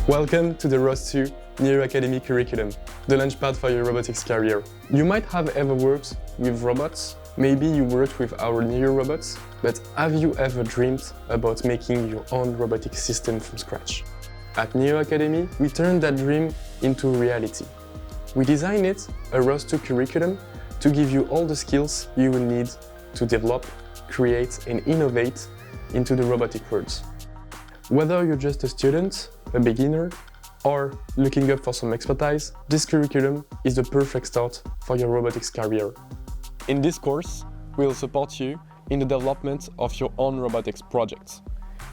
Welcome to the ROS2 NiryoAcademy curriculum, the launchpad for your robotics career. You might have ever worked with robots, maybe you worked with our Niryo robots, but have you ever dreamed about making your own robotic system from scratch? At NiryoAcademy, we turned that dream into reality. We designed it, a ROS2 curriculum, to give you all the skills you will need to develop, create and innovate into the robotic world. Whether you're just a student, a beginner, or looking up for some expertise, this curriculum is the perfect start for your robotics career. In this course, we'll support you in the development of your own robotics projects.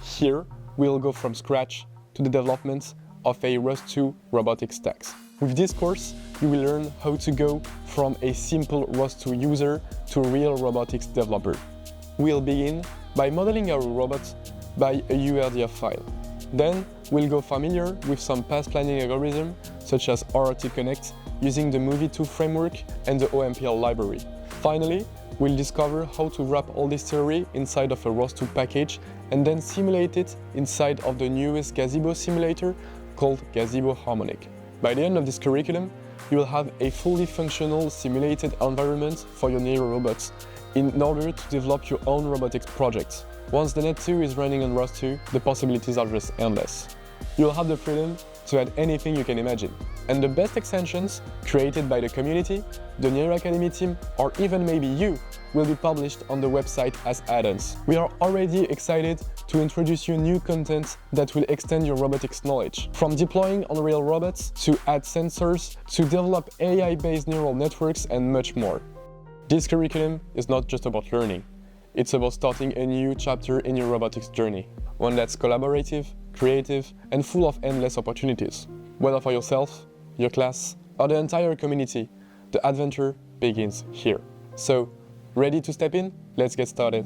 Here, we'll go from scratch to the development of a ROS2 robotics stack. With this course, you will learn how to go from a simple ROS2 user to a real robotics developer. We'll begin by modeling our robot by a URDF file. Then, we'll go familiar with some path planning algorithms such as ROT Connect using the Movie 2 framework and the OMPL library. Finally, we'll discover how to wrap all this theory inside of a ROS2 package and then simulate it inside of the newest Gazebo simulator called Gazebo Harmonic. By the end of this curriculum, you will have a fully functional simulated environment for your Niryo robots in order to develop your own robotics projects. Once the Ned2 is running on ROS2, the possibilities are just endless. You'll have the freedom to add anything you can imagine. And the best extensions created by the community, the NiryoAcademy team, or even maybe you, will be published on the website as add-ons. We are already excited to introduce you new content that will extend your robotics knowledge. From deploying on real robots, to add sensors, to develop AI-based neural networks and much more. This curriculum is not just about learning. It's about starting a new chapter in your robotics journey, one that's collaborative, creative, and full of endless opportunities. Whether for yourself, your class, or the entire community, the adventure begins here. So, ready to step in? Let's get started.